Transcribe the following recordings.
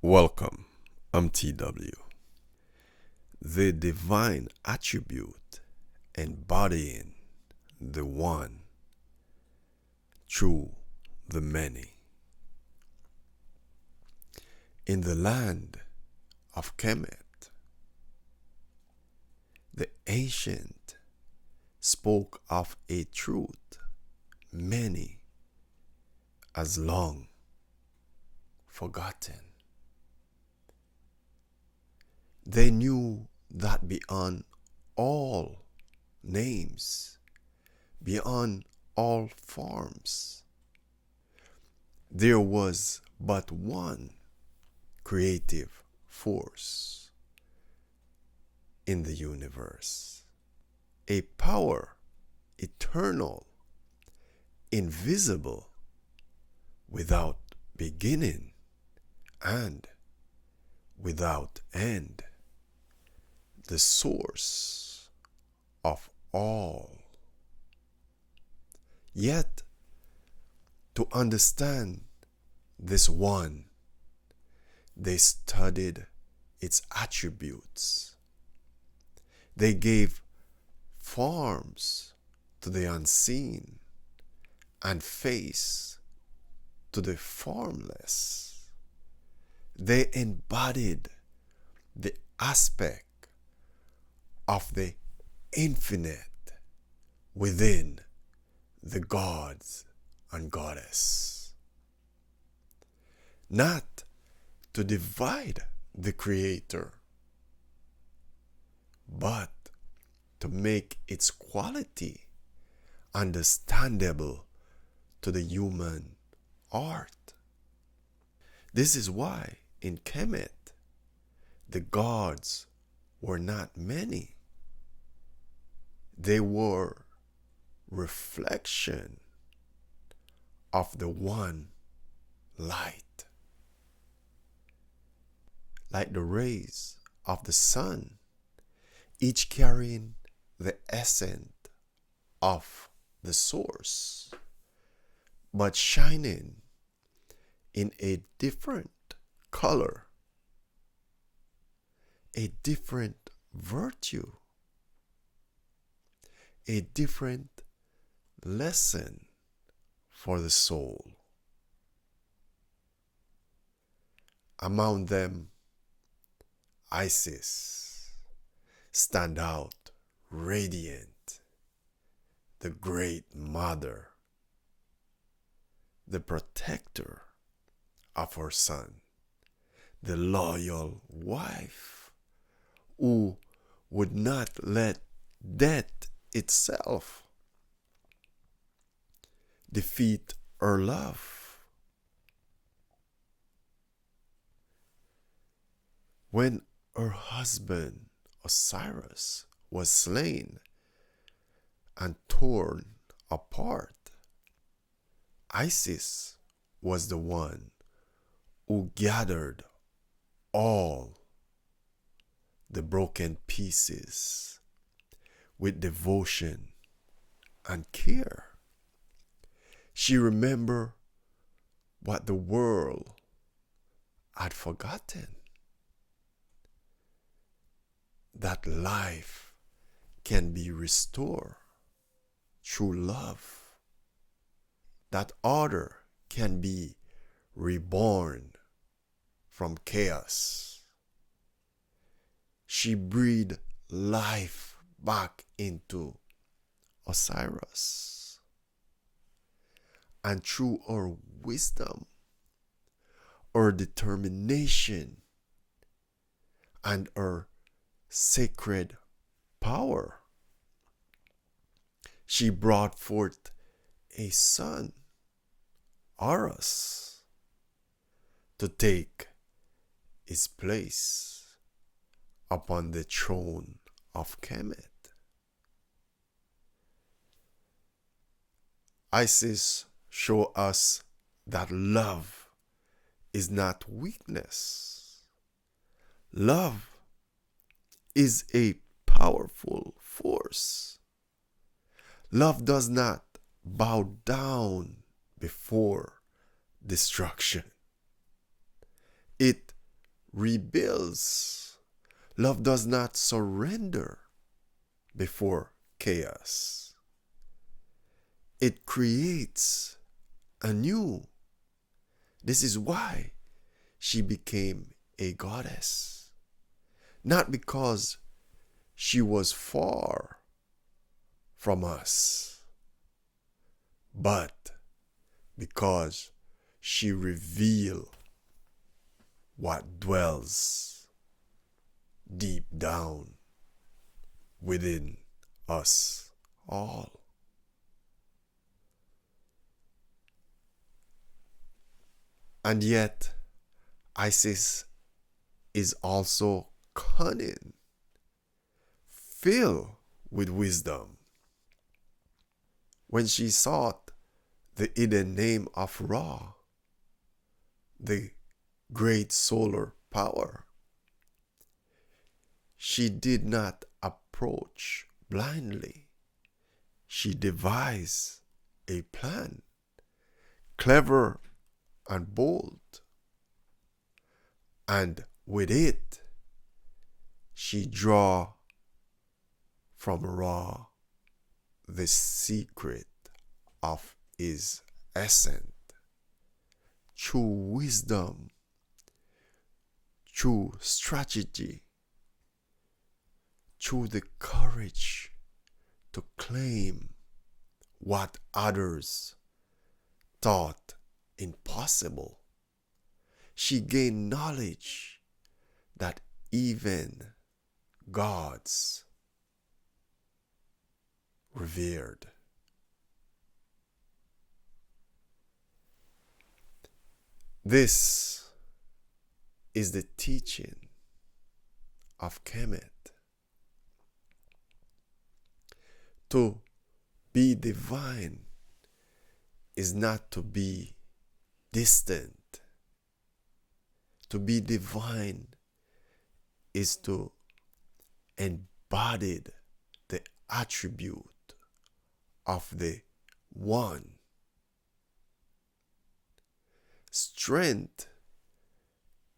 Welcome, end.The. The divine attribute embodying the one through the many. In the land of Kemet, the ancient spoke of a truth many as long forgotten. They knew that beyond all names, beyond all forms, there was but one creative force in the universe, a power eternal, invisible, without beginning and without end, the source of all. Yet, to understand this one, they studied its attributes. They gave forms to the unseen and face to the formless. They embodied the aspect of the infinite within the gods and goddess. Not to divide the Creator, but to make its quality understandable to the human heart. This is why in Kemet, the gods were not many. They were reflection of the one light. Like the rays of the sun, each carrying the essence of the source, but shining in a different color, a different virtue, a different lesson for the soul. Among them, Isis stand out radiant, the great mother, the protector of her son, the loyal wife who would not let death itself defeat her love. When her husband Osiris was slain and torn apart, Isis was the one who gathered all the broken pieces with devotion and care. She remembered what the world had forgotten, that life can be restored through love, that order can be reborn from chaos. She breathed life back into Osiris, and through her wisdom, her determination, and her sacred power, she brought forth a son, Horus, to take his place upon the throne of Kemet. Isis shows us that love is not weakness. Love is a powerful force. Love does not bow down before destruction. It rebuilds. Love does not surrender before chaos. It creates anew. This is why she became a goddess. Not because she was far from us, but because she revealed what dwells deep down within us all. And yet, Isis is also cunning, filled with wisdom. When she sought the hidden name of Ra, the great solar power, she did not approach blindly. She devised a plan, clever and bold, and with it, she drew from Ra the secret of his essence. Through wisdom, through strategy, through the courage to claim what others thought impossible, she gained knowledge that even gods revered. This is the teaching of Kemet. To be divine is not to be distant. To be divine is to embody the attribute of the One. Strength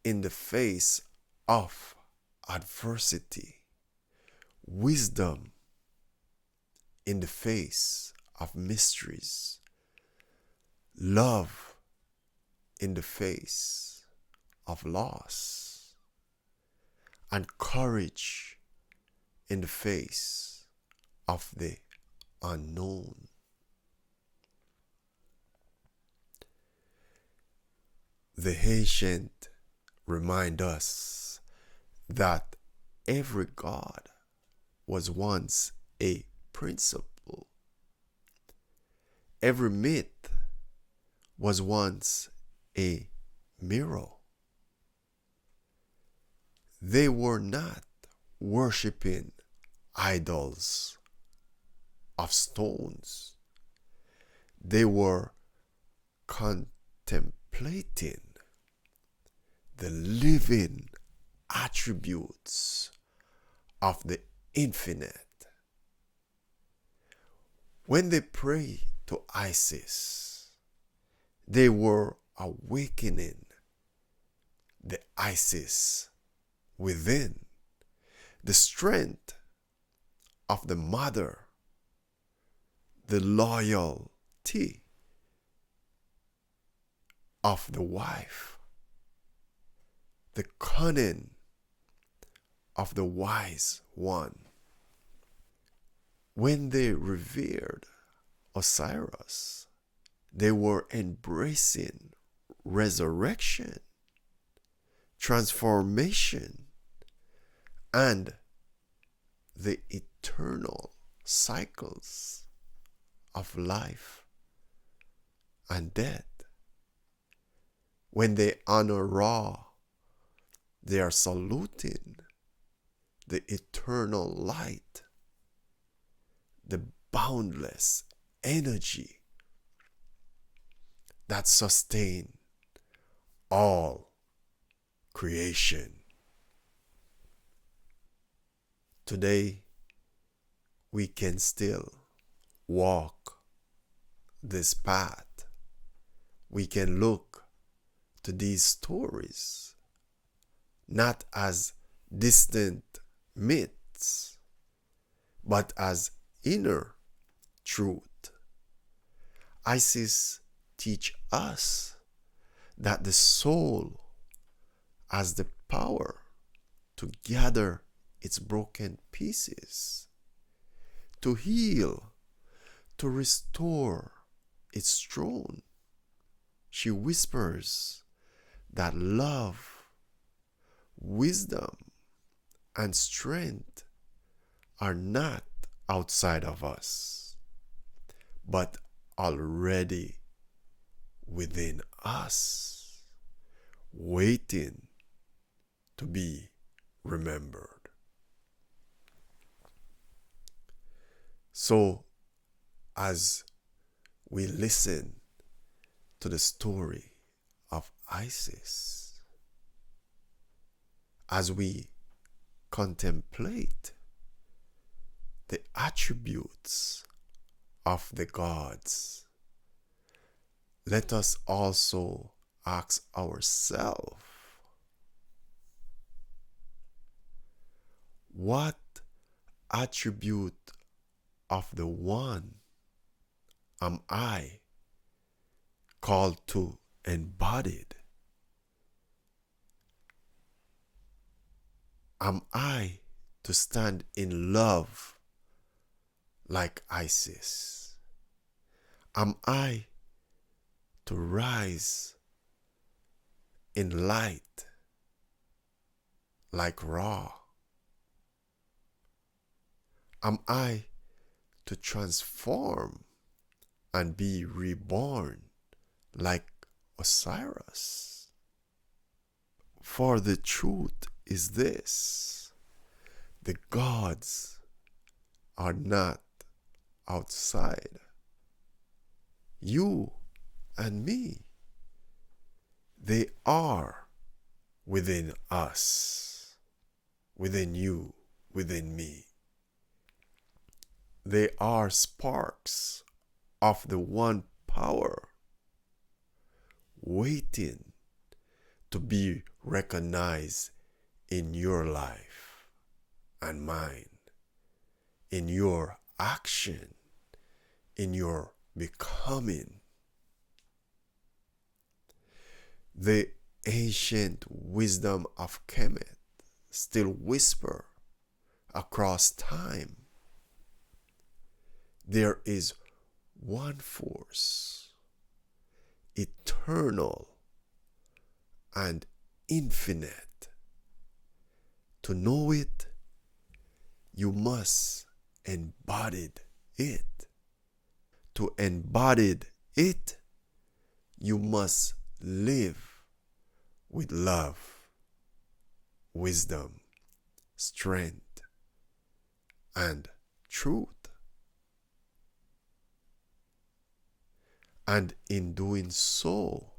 in the face of adversity. Wisdom in the face of mysteries. Love in the face of loss. And courage in the face of the unknown. The ancient remind us that every god was once a principle. Every myth was once a mirror. They were not worshipping idols of stones. They were contemplating the living attributes of the infinite. When they pray to Isis, they were awakening the Isis within, the strength of the mother, the loyalty of the wife, the cunning of the wise one. When they revered Osiris, they were embracing resurrection, transformation, and the eternal cycles of life and death. When they honor Ra, they are saluting the eternal light, the boundless energy that sustains all creation. Today, we can still walk this path. We can look to these stories not as distant myths, but as inner truth. Isis teach us that the soul has the power to gather its broken pieces, to heal, to restore its throne. She whispers that love, wisdom, and strength are not outside of us, but already within us, waiting to be remembered. So, as we listen to the story of Isis, as we contemplate the attributes of the gods, let us also ask ourselves, what attribute of the One am I called to embody? Am I to stand in love like Isis? Am I to rise in light like Ra? Am I to transform and be reborn like Osiris? For the truth is this: the gods are not outside you and me. They are within us, within you, within me. They are sparks of the one power, waiting to be recognized in your life and mine, in your action, in your becoming. The ancient wisdom of Kemet still whisper across time. There is one force, eternal and infinite. To know it, you must embody it. To embody it, you must live with love, wisdom, strength, and truth. And in doing so,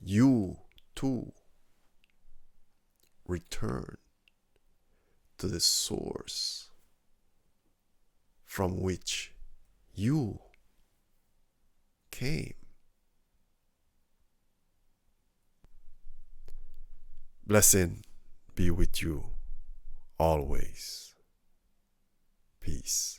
you too return to the source from which you came. Blessing be with you always. Peace.